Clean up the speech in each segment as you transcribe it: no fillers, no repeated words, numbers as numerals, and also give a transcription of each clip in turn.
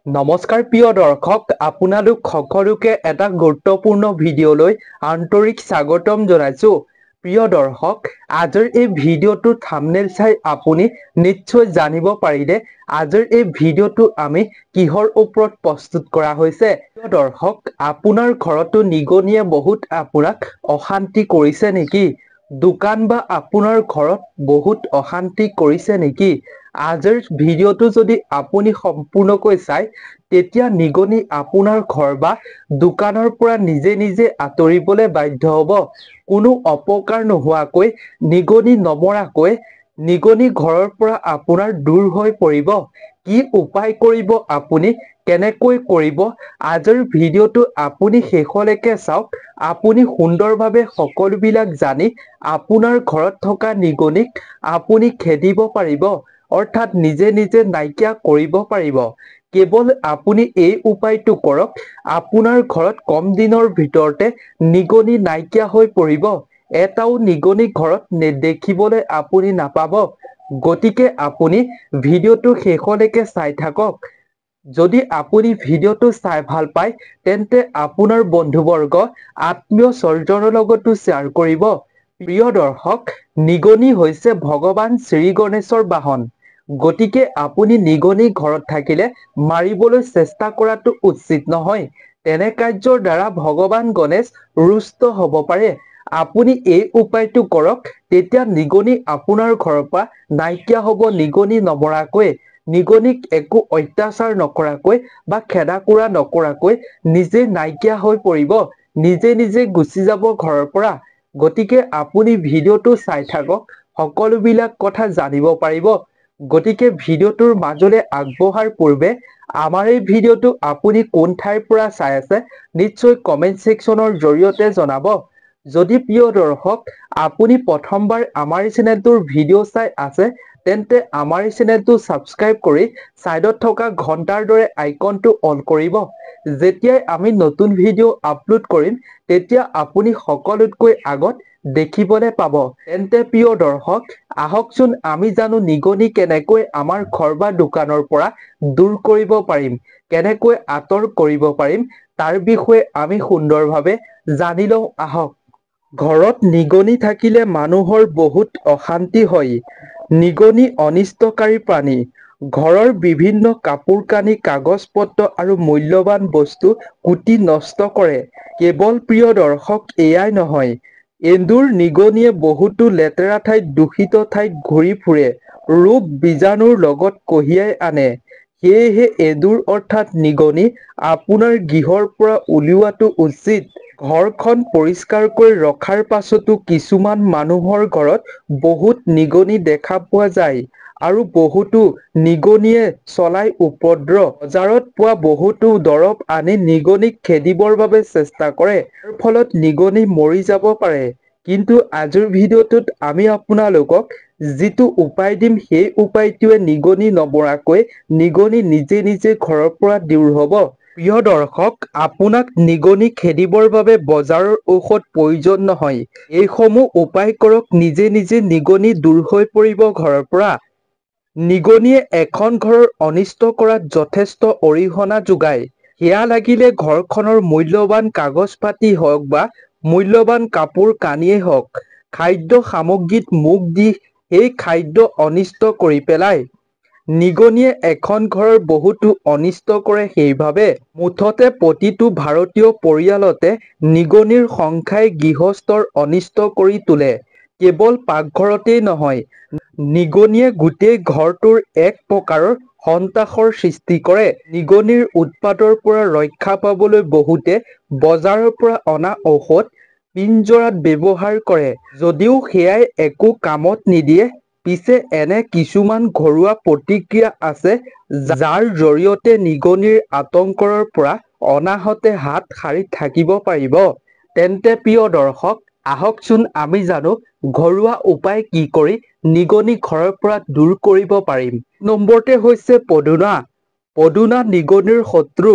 নমস্কাৰ প্ৰিয় দৰ্শক, আপোনালোক সকলোকে এটা গুৰুত্বপূৰ্ণ ভিডিঅ'লৈ আন্তৰিক স্বাগতম জনাইছো। প্ৰিয় দৰ্শক, আজিৰ এই ভিডিঅ'টো থাম্বনেইল চাই আপুনি নিশ্চয় জানিব পাৰিলে আজিৰ এই ভিডিঅ'টো আমি কিহৰ ওপৰত প্ৰস্তুত কৰা হৈছে। প্ৰিয় দৰ্শক, আপোনাৰ ঘৰতো নিগনিয়ে বহুত আপোনাক অশান্তি কৰিছে নেকি? দোকান বা আপোনাৰ ঘৰত বহুত অশান্তি কৰিছে নেকি? আজিৰ ভিডিঅ'টো যদি আপুনি সম্পূৰ্ণকৈ চাই, তেতিয়া নিগনি আপোনাৰ ঘৰ বা দোকানৰ পৰা নিজে নিজে আঁতৰিবলৈ বাধ্য হ'ব। কোনো অপকাৰ নোহোৱাকৈ, নিগনি নমৰাকৈ নিগনি ঘৰৰ পৰা আপোনাৰ দূৰ হৈ পৰিব। কি উপায় কৰিব আপুনি, কেনেকৈ কৰিব, আজিৰ ভিডিঅ'টো আপুনি শেষলৈকে চাওক। আপুনি সুন্দৰভাৱে সকলোবিলাক জানি আপোনাৰ ঘৰত থকা নিগনিক আপুনি খেদিব পাৰিব, অৰ্থাৎ নিজে নিজে নাইকিয়া কৰিব পাৰিব। কেৱল আপুনি এই উপায়টো কৰক, আপোনাৰ ঘৰত কম দিনৰ ভিতৰতে নিগনি নাইকিয়া হৈ পৰিব। এটাও নিগনি ঘৰত দেখিবলৈ আপুনি নাপাব। গতিকে আপুনি ভিডিঅ'টো শেষলৈকে চাই থাকক। যদি আপুনি ভিডিঅ'টো চাই ভাল পায়, তেন্তে আপোনাৰ বন্ধুবৰ্গ, আত্মীয় স্বজনৰ লগতো শ্বেয়াৰ কৰিব। প্ৰিয় দৰ্শক, নিগনি হৈছে ভগৱান শ্ৰী গণেশৰ বাহন। গতিকে আপুনি নিগনি ঘৰত থাকিলে মাৰিবলৈ চেষ্টা কৰাটো উচিত নহয়। তেনে কাৰ্যৰ দ্বাৰা ভগৱান গণেশ ৰুষ্ট হ'ব পাৰে। আপুনি এই উপায়টো কৰক, তেতিয়া নিগনি আপোনাৰ ঘৰৰ পৰা নাইকিয়া হ'ব নিগনি নমৰাকৈ। নিগনিক একো অত্যাচাৰ নকৰাকৈ বা খেদা কুৰা নকৰাকৈ নিজে নাইকিয়া হৈ পৰিব, নিজে নিজে গুচি যাব ঘৰৰ পৰা। গতিকে আপুনি ভিডিঅ'টো চাই থাকক, সকলোবিলাক কথা জানিব পাৰিব। গতিকে ভিডিঅ'টোৰ মাজলৈ আগবঢ়াৰ পূৰ্বে আমাৰ এই ভিডিঅ'টো আপুনি কোন ঠাইৰ পৰা চাই আছে নিশ্চয় কমেন্ট ছেকশ্যনৰ জৰিয়তে জনাব। যদি প্ৰিয় দৰ্শক, আপুনি প্ৰথমবাৰ আমাৰ চেনেলটোৰ ভিডিঅ' চাই আছে, তেন্তে আমাৰ চেনেলটো ছাবস্ক্ৰাইব কৰি ছাইডত থকা ঘণ্টাৰ দৰে আইকনটো অন কৰিব। যেতিয়াই আমি নতুন ভিডিঅ' আপলোড কৰিম, তেতিয়া আপুনি সকলোতকৈ আগত দেখিবলৈ পাব। তেন্তে প্ৰিয় দৰ্শক, আহকচোন আমি জানো নিগনি কেনেকৈ আমাৰ ঘৰ বা দোকানৰ পৰা দূৰ কৰিব পাৰিম, কেনেকৈ আঁতৰ কৰিব পাৰিম, তাৰ বিষয়ে আমি সুন্দৰভাৱে জানি লওঁ আহক। ঘৰত নিগনি থাকিলে মানুহৰ বহুত অশান্তি হয়। নিগনি অনিষ্টকাৰী প্ৰাণী। ঘৰৰ বিভিন্ন কাপোৰ কানি, কাগজ পত্ৰ আৰু মূল্যৱান বস্তু কুটি নষ্ট কৰে। কেৱল প্ৰিয় দৰ্শক এয়াই নহয়, এন্দুৰ, নিগনিয়ে বহুতো লেতেৰা ঠাইত, দূষিত ঠাইত ঘূৰি ফুৰে, ৰোগ বীজাণুৰ লগত কঢ়িয়াই আনে। সেয়েহে এন্দুৰ অৰ্থাৎ নিগনি আপোনাৰ গৃহৰ পৰা উলিওৱাটো উচিত। ঘৰখন পৰিষ্কাৰকৈ ৰখাৰ পাছতো কিছুমান মানুহৰ ঘৰত বহুত নিগনি দেখা পোৱা যায় আৰু বহুতো নিগনিয়ে চলাই উপদ্ৰৱ। বজাৰত পোৱা বহুতো দৰৱ আনি নিগনিক খেদিবৰ বাবে চেষ্টা কৰে, যাৰ ফলত নিগনি মৰি যাব পাৰে। কিন্তু আজিৰ ভিডিঅ'টোত আমি আপোনালোকক যিটো উপায় দিম, সেই উপায়টোৱে নিগনি নমৰাকৈ নিগনি নিজে নিজে ঘৰৰ পৰা দূৰ হ'ব। প্ৰিয় দৰ্শক, আপোনাক নিগনি খেদিবৰ বাবে বজাৰৰ ঔষধ প্ৰয়োজন নহয়। এইসমূহ উপায় কৰক, নিজে নিজে নিগনি দূৰ হৈ পৰিব ঘৰৰ পৰা। নিগনিয়ে এখন ঘৰৰ অনিষ্ট কৰাত যথেষ্ট অৰিহণা যোগায়। সেয়া লাগিলে ঘৰখনৰ মূল্যৱান কাগজ পাতি হওক বা মূল্যৱান কাপোৰ কানিয়েই হওক। খাদ্য সামগ্ৰীত মুখ দি সেই খাদ্য অনিষ্ট কৰি পেলায়। নিগনিয়ে এখন ঘৰৰ বহুতো অনিষ্ট কৰে। সেইবাবে মুঠতে প্ৰতিটো ভাৰতীয় পৰিয়ালতে নিগনিৰ সংখ্যাই গৃহস্থৰ অনিষ্ট কৰি তোলে। কেৱল পাকঘৰতেই নহয়, নিগনিয়ে গোটেই ঘৰটোৰ এক প্ৰকাৰৰ সন্ত্ৰাসৰ সৃষ্টি কৰে। নিগনিৰ উৎপাতৰ পৰা ৰক্ষা পাবলৈ বহুতে বজাৰৰ পৰা অনা ঔষধ পিঞ্জৰাত ব্যৱহাৰ কৰে, যদিও সেয়াই একো কামত নিদিয়ে। পিছে এনে কিছুমান ঘৰুৱা প্ৰতিক্ৰিয়া আছে, যাৰ জৰিয়তে নিগনিৰ আতংকৰ পৰা অনাহতে হাত সাৰি থাকিব পাৰিব। তেন্তে প্ৰিয় দৰ্শক, আহকচোন আমি জানো ঘৰুৱা উপায় কি কৰি নিগনি ঘৰৰ পৰা দূৰ কৰিব পাৰিম। নম্বৰতে হৈছে পদুনা। পদুনা নিগনিৰ শত্ৰু।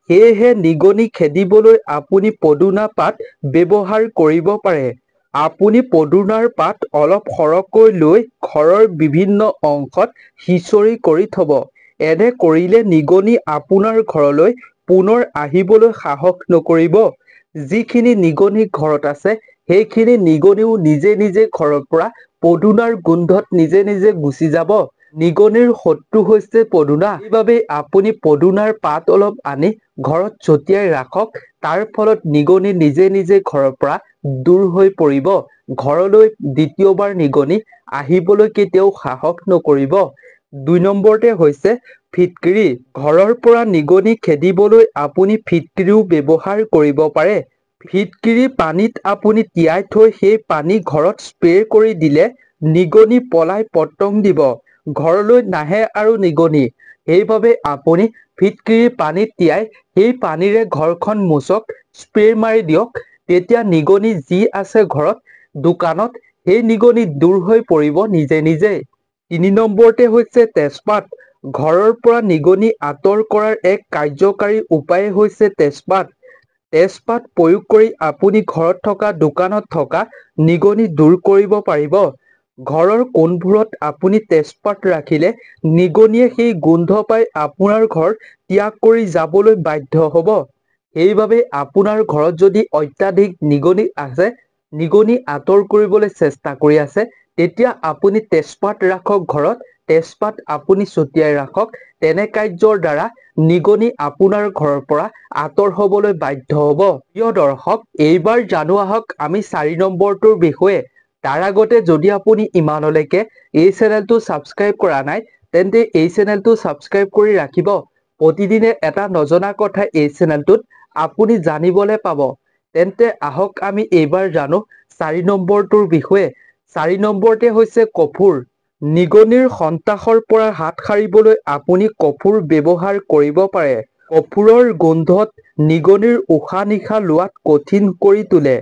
সেয়েহে নিগনি খেদিবলৈ আপুনি পদুনা পাত ব্যৱহাৰ কৰিব পাৰে। আপুনি পদুনাৰ পাত অলপ সৰহকৈ লৈ ঘৰৰ বিভিন্ন অংশত সিঁচৰি কৰি থ'ব। এনে কৰিলে নিগনি আপোনাৰ ঘৰলৈ পুনৰ আহিবলৈ সাহস নকৰিব। যিখিনি নিগনি ঘৰত আছে সেইখিনি নিগনিও নিজে নিজে ঘৰৰ পৰা পদুনাৰ গোন্ধত নিজে নিজে গুচি যাব। নিগনিৰ শত্ৰু হৈছে পদুনা। সেইবাবে আপুনি পদুনাৰ পাত অলপ আনি ঘৰত ছটিয়াই ৰাখক। তাৰ ফলত নিগনি নিজে নিজে ঘৰৰ পৰা দূৰ হৈ পৰিব। ঘৰলৈ দ্বিতীয়বাৰ নিগনি আহিবলৈ কেতিয়াও সাহস নকৰিব। ২ নম্বৰতে হৈছে ফিটকিৰি। ঘৰৰ পৰা নিগনি খেদিবলৈ আপুনি ফিটকিৰিও ব্যৱহাৰ কৰিব পাৰে। ফিটকিৰি পানীত আপুনি তিয়াই থৈ সেই পানী ঘৰত স্প্ৰে কৰি দিলে নিগনি পলাই পতং দিব। ঘৰলৈ নাহে আৰু নিগনি। সেইবাবে আপুনি ফিটকিৰি পানীত তিয়াই সেই পানীৰে ঘৰখন মুচক, স্প্ৰে মাৰি দিয়ক। তেতিয়া নিগনি যি আছে ঘৰত, দোকানত, সেই নিগনি দূৰ হৈ পৰিব নিজে নিজে। ৩ নম্বৰতে হৈছে তেজপাত। ঘৰৰ পৰা নিগনি আঁতৰ কৰাৰ এক কাৰ্যকাৰী উপায় হৈছে তেজপাত। তেজপাত প্ৰয়োগ কৰি আপুনি ঘৰত থকা, দোকানত থকা নিগনি দূৰ কৰিব পাৰিব। ঘৰৰ কোণবোৰত আপুনি তেজপাত ৰাখিলে নিগনিয়ে সেই গোন্ধ পাই আপোনাৰ ঘৰ ত্যাগ কৰি যাবলৈ বাধ্য হ'ব। সেইবাবে আপোনাৰ ঘৰত যদি অত্যাধিক নিগনি আছে, নিগনি আঁতৰ কৰিবলৈ চেষ্টা কৰি আছে, তেতিয়া আপুনি তেজপাত ৰাখক ঘৰত। তেজপাত আপুনি ছটিয়াই ৰাখক। তেনে কাৰ্যৰ দ্বাৰা নিগনি আপোনাৰ ঘৰৰ পৰা আঁতৰ হ'বলৈ বাধ্য হ'ব। প্ৰিয় দৰ্শক, এইবাৰ জানো আহক আমি ৪ নম্বৰটোৰ বিষয়ে। তাৰ আগতে যদি আপুনি ইমানলৈকে এই চেনেলটো ছাবস্ক্ৰাইব কৰা নাই, তেন্তে এই চেনেলটো ছাবস্ক্ৰাইব কৰি ৰাখিব। প্ৰতিদিনে এটা নজনা কথা এই চেনেলটোত আপুনি জানিবলৈ পাব। তেন্তে আহক আমি এইবাৰ জানো ৪ নম্বৰটোৰ বিষয়ে। ৪ নম্বৰতে হৈছে কফুৰ। নিগনিৰ সন্ত্ৰাসৰ পৰা হাত সাৰিবলৈ আপুনি কফুৰ ব্যৱহাৰ কৰিব পাৰে। কফুৰৰ গোন্ধত নিগনিৰ উশাহ-নিশাহ লোৱাত কঠিন কৰি তোলে,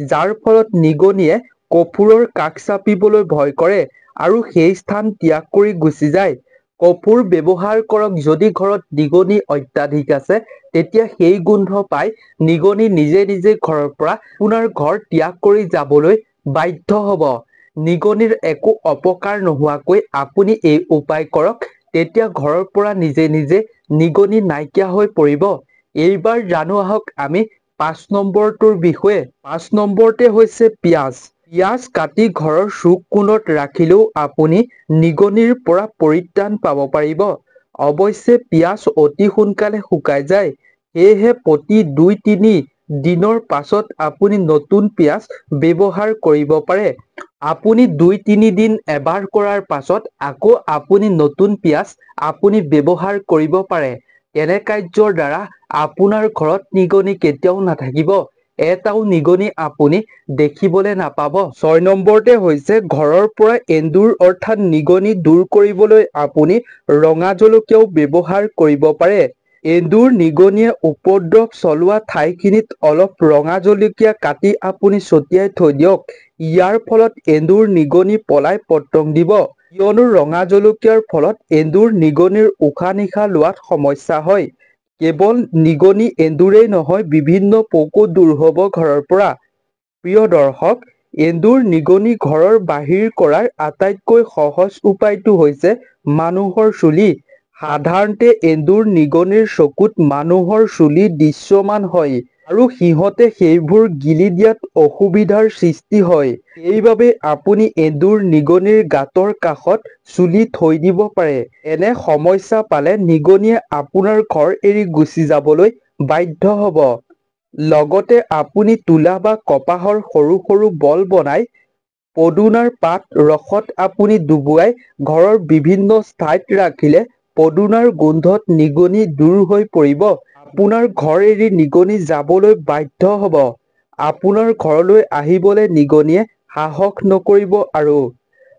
যাৰ ফলত নিগনিয়ে কফুৰৰ কাষ চাপিবলৈ ভয় কৰে আৰু সেই স্থান ত্যাগ কৰি গুচি যায়। কফুৰ ব্যৱহাৰ কৰক। যদি ঘৰত নিগনি অত্যাধিক আছে, তেতিয়া সেই গোন্ধ পাই নিগনি নিজে নিজে ঘৰৰ পৰা আপোনাৰ ঘৰ ত্যাগ কৰি যাবলৈ বাধ্য হ'ব। নিগনিৰ একো অপকাৰ নোহোৱাকৈ আপুনি এই উপায় কৰক। তেতিয়া ঘৰৰ পৰা নিজে নিজে নিগনি নাইকিয়া হৈ পৰিব। এইবাৰ জানো আহক আমি ৫ নম্বৰটোৰ বিষয়ে। ৫ নম্বৰতে হৈছে পিঁয়াজ। পিঁয়াজ কাটি ঘৰৰ চুক কোণত ৰাখিলেও আপুনি নিগনিৰ পৰা পৰিত্ৰাণ পাব পাৰিব। অৱশ্যে পিঁয়াজ অতি সোনকালে শুকাই যায়। সেয়েহে প্ৰতি ২-৩ দিনৰ পাছত আপুনি নতুন পিঁয়াজ ব্যৱহাৰ কৰিব পাৰে। আপুনি ২-৩ দিন এবাৰ কৰাৰ পাছত আকৌ আপুনি নতুন পিঁয়াজ আপুনি ব্যৱহাৰ কৰিব পাৰে। তেনে কাৰ্যৰ দ্বাৰা আপোনাৰ ঘৰত নিগনি কেতিয়াও নাথাকিব। এটাও নিগনি আপুনি দেখিবলৈ নাপাব। ৬ নম্বৰতে হৈছে ঘৰৰ পৰা এন্দুৰ অৰ্থাৎ নিগনি দূৰ কৰিবলৈ আপুনি ৰঙা জলকীয়াও ব্যৱহাৰ কৰিব পাৰে। এন্দুৰ, নিগনিয়ে উপদ্ৰৱ চলোৱা ঠাইখিনিত অলপ ৰঙা জলকীয়া কাটি আপুনি ছটিয়াই থৈ দিয়ক। ইয়াৰ ফলত এন্দুৰ, নিগনি পলাই পতং দিব। কিয়নো ৰঙা জলকীয়াৰ ফলত এন্দুৰ, নিগনিৰ উশাহ-নিশাহ লোৱাত সমস্যা হয়। কেৱল নিগনি, এন্দুৰেই নহয়, বিভিন্ন পোকো দূৰ হ'ব ঘৰৰ পৰা। প্ৰিয় দৰ্শক, এন্দুৰ, নিগনি ঘৰৰ বাহিৰ কৰাৰ আটাইতকৈ সহজ উপায়টো হৈছে মানুহৰ চুলি। সাধাৰণতে এন্দুৰ, নিগনিৰ চকুত মানুহৰ চুলি দৃশ্যমান হয় আৰু সিহঁতে সেইবোৰ গিলি দিয়াত অসুবিধাৰ সৃষ্টি হয়। সেইবাবে আপুনি এন্দুৰ, নিগনিৰ গাঁতৰ কাষত চুলি থৈ দিব পাৰে। এনে সমস্যা পালে নিগনিয়ে আপোনাৰ ঘৰ এৰি গুচি যাবলৈ বাধ্য হ'ব। লগতে আপুনি তুলা বা কপাহৰ সৰু সৰু বল বনাই পদুনাৰ পাত ৰসত আপুনি ডুবুৱাই ঘৰৰ বিভিন্ন ঠাইত ৰাখিলে পদুনাৰ গোন্ধত নিগনি দূৰ হৈ পৰিব। আপোনাৰ ঘৰ এৰি নিগনি যাবলৈ বাধ্য হ'ব। আপোনাৰ ঘৰলৈ আহিবলৈ নিগনিয়ে সাহস নকৰিব আৰু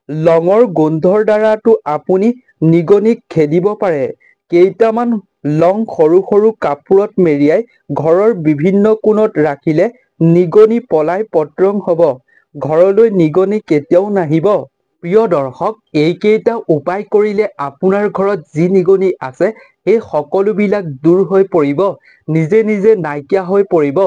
লঙৰ গোন্ধৰ দ্বাৰাতো আপুনি নিগনিক খেদিব পাৰে। কেইটামান লং সৰু সৰু কাপোৰত মেৰিয়াই ঘৰৰ বিভিন্ন কোণত ৰাখিলে নিগনি পলাই পতং হ'ব। ঘৰলৈ নিগনি কেতিয়াও নাহিব। প্ৰিয় দৰ্শক, এইকেইটা উপায় কৰিলে আপোনাৰ ঘৰত যি নিগনি আছে সেই সকলোবিলাক দূৰ হৈ পৰিব, নিজে নিজে নাইকিয়া হৈ পৰিব।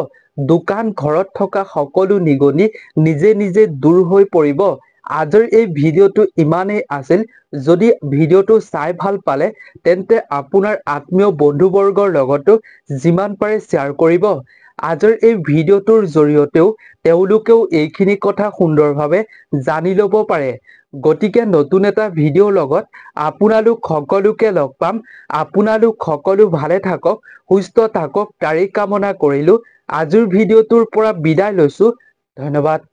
দোকান, ঘৰত থকা সকলো নিগনি নিজে নিজে দূৰ হৈ পৰিব। আজিৰ এই ভিডিঅ'টো ইমানেই আছিল যদি ভিডিঅ'টো চাই ভাল পালে তেন্তে আপোনাৰ আত্মীয় বন্ধুবৰ্গৰ লগতো যিমান পাৰে শ্বেয়াৰ কৰিব আজিৰ এই ভিডিঅ'টোৰ জৰিয়তেও তেওঁলোকেও এইখিনি কথা সুন্দৰভাৱে জানি ল'ব পাৰে গতিকে নতুন এটা ভিডিঅ'ৰ লগত আপোনালোক সকলোকে লগ পাম আপোনালোক সকলো ভালে থাকক সুস্থ থাকক তাৰেই কামনা কৰিলো আজিৰ ভিডিঅ'টোৰ পৰা বিদায় লৈছো ধন্যবাদ